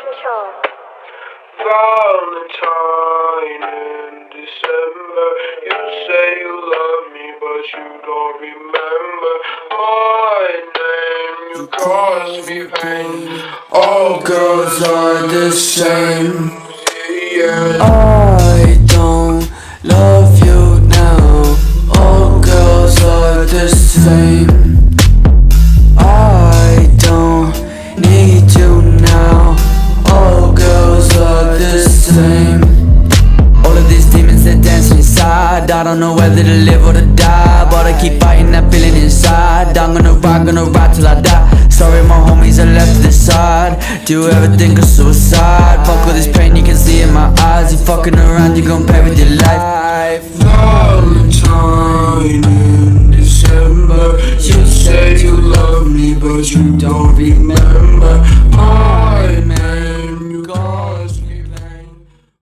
control. Valentine in December. You say you love me, but you don't remember my name. You cause me pain. All girls are the same. Yeah. I don't love you now. All girls are the same. I don't need you now. All girls are the same. All of these demons that dance inside, I don't know whether to live or to die, but I keep fighting that feeling inside. I'm gonna ride till I die. Sorry my homies are left to the side. Do you ever think of suicide? Fuck all this pain you can see in my eyes. You fucking around, you gon' pay with your life. Valentine in December. You say you love me, but you don't remember.